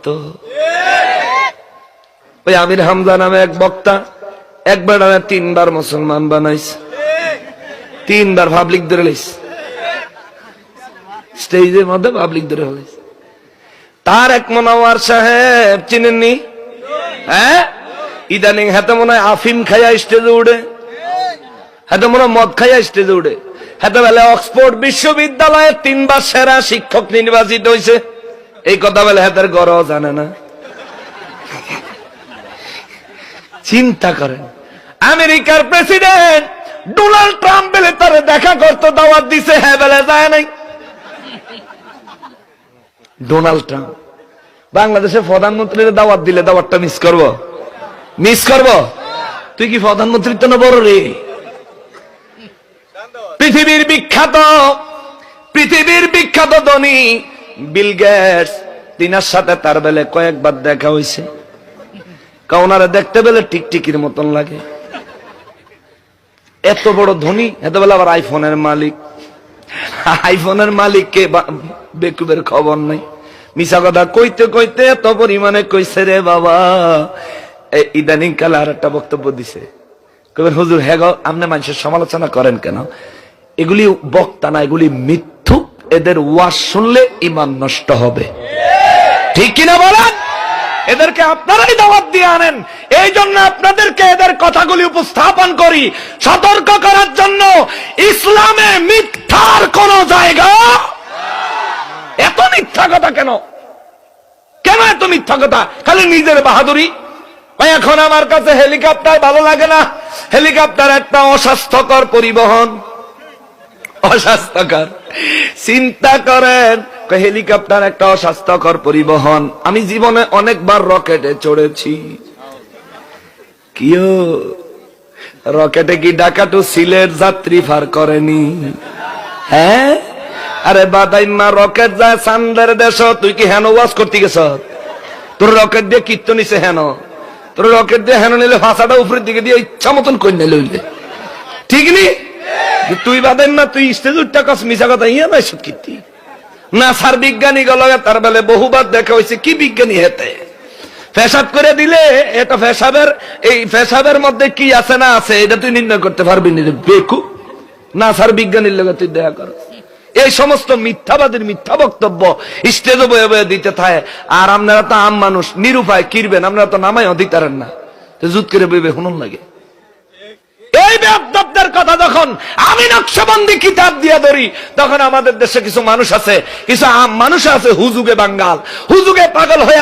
তো ওই আমির হামজা নামে এক বক্তা একবার 3 বার মুসলমান বানাইছে, 3 বার পাবলিক ধরে লাইছে, স্টেজের মধ্যে পাবলিক ধরে লাইছে। তার এক মনোয়ার সাহেব চিনেননি? হ্যাঁ, ইদানিং হাতে মনে হয় আফিম খাইয়া স্টেজে উঠে, হাতে মনে হয় মদ খাইয়া স্টেজে উঠে। হাতে বেলা অক্সফোর্ড বিশ্ববিদ্যালয়ে 3 বার সেরা শিক্ষক নির্বাচিত হয়েছে, এই কথা বলে হাতের গড়ও জানে না। চিন্তা করেন, আমেরিকার প্রেসিডেন্ট ডোনাল্ড ট্রাম্প বেলে তারে দেখা করতে দাওয়াত দিছে, হ্যাঁ বেলে যায় নাই। ডোনাল্ড ট্রাম্প বাংলাদেশের প্রধানমন্ত্রীর দাওয়াত দিলে দাওয়াতটা মিস করব? মিস করব? তুই কি প্রধানমন্ত্রীর তো না বড় রে? পৃথিবীর বিখ্যাত ধনী বিল গেটস, তিনার সাথে তার বেলে কয়েকবার দেখা হয়েছে। ওনারা দেখতে পেলে টিকটিকির মতন লাগে, এত বড় ধনী, এত বেলা আবার আইফোনের মালিক। আইফোনের মালিককে বেকুবের খবর নাই, মিশা কথা কইতে কইতে এত পরিমাণে কইছে রে বাবা। ইদানিং কালে আর একটা বক্তব্য দিছে, কবেন হুজুর হ্যাঁ গো, আপনি মানুষের সমালোচনা করেন কেন? এগুলি বক্তা না, এগুলি মিথ্যুক, এদের ওয়াজ শুনলে ঈমান নষ্ট হবে। ঠিক কিনা বলেন? এদেরকে আপনারাই দাওয়াত দিয়ে আনেন, এই জন্য আপনাদেরকে এদের কথাগুলি উপস্থাপন করি সতর্ক করার জন্য। ইসলামে মিথ্যার কোন জায়গা। এত মিথ্যা কথা কেন? কেন এত মিথ্যা কথা? খালি নিজের বাহাদুরি। এখন আমার কাছে হেলিকপ্টার ভালো লাগে না, হেলিকপ্টার একটা অস্বাস্থ্যকর পরিবহন, অস্বাস্থ্যকর। চিন্তা করেন, হেলিকপ্টার একটা অস্বাস্থ্যকর পরিবহন। আমি জীবনে অনেকবার রকেটে চড়েছি। কিও রকেটে কি ঢাকা টু সিলেট যাত্রী ফার করেনি? হ্যাঁ, আরে বাদাইমা রকেট যায় চান্দের দেশ, তুই কি হেন ওয়াজ করতে গেছ? তোর রকেট দিয়ে কীর্তন নিছে হেন, তোর রকেট দিয়ে হেন নিলে ভাষাটা উপরের দিকে দিয়ে ইচ্ছা মতন কন্যা লইলে, ঠিক নি? তুই বাদেন না, তুই স্টেজ উঠটা কাজ মিশা কথা ইয়া নাই সব কীর্তি না। সার বিজ্ঞানী গেল, তার বেলে বহুবার দেখা হয়েছে, কি বিজ্ঞানী হেতে পেশাব করে দিলে এটা পেশাবের, এই পেশাবের মধ্যে কি আছে না আছে এটা তুই নির্ণয় করতে পারবি না বেকু না। সার বিজ্ঞানীর লগে তুই দেখা কর। এই সমস্ত মিথ্যাবাদীর মিথ্যা বক্তব্য স্টেজে বয়ে বয়ে দিতে থাকে। আর আপনারা তো আম মানুষ, নিরুপায় কিরবেন, আপনারা তো নামাই অধিকারেন না, জুত করে বইবে হুনুন লাগে। এই বেয়াদবদের কথা যখন আমি নকশবন্দি কিতাব দিয়ে ধরি, তখন আমাদের দেশে কিছু মানুষ আছে, কিছু আম মানুষ আছে হুজুগে বাঙ্গাল, হুজুগে পাগল হয়ে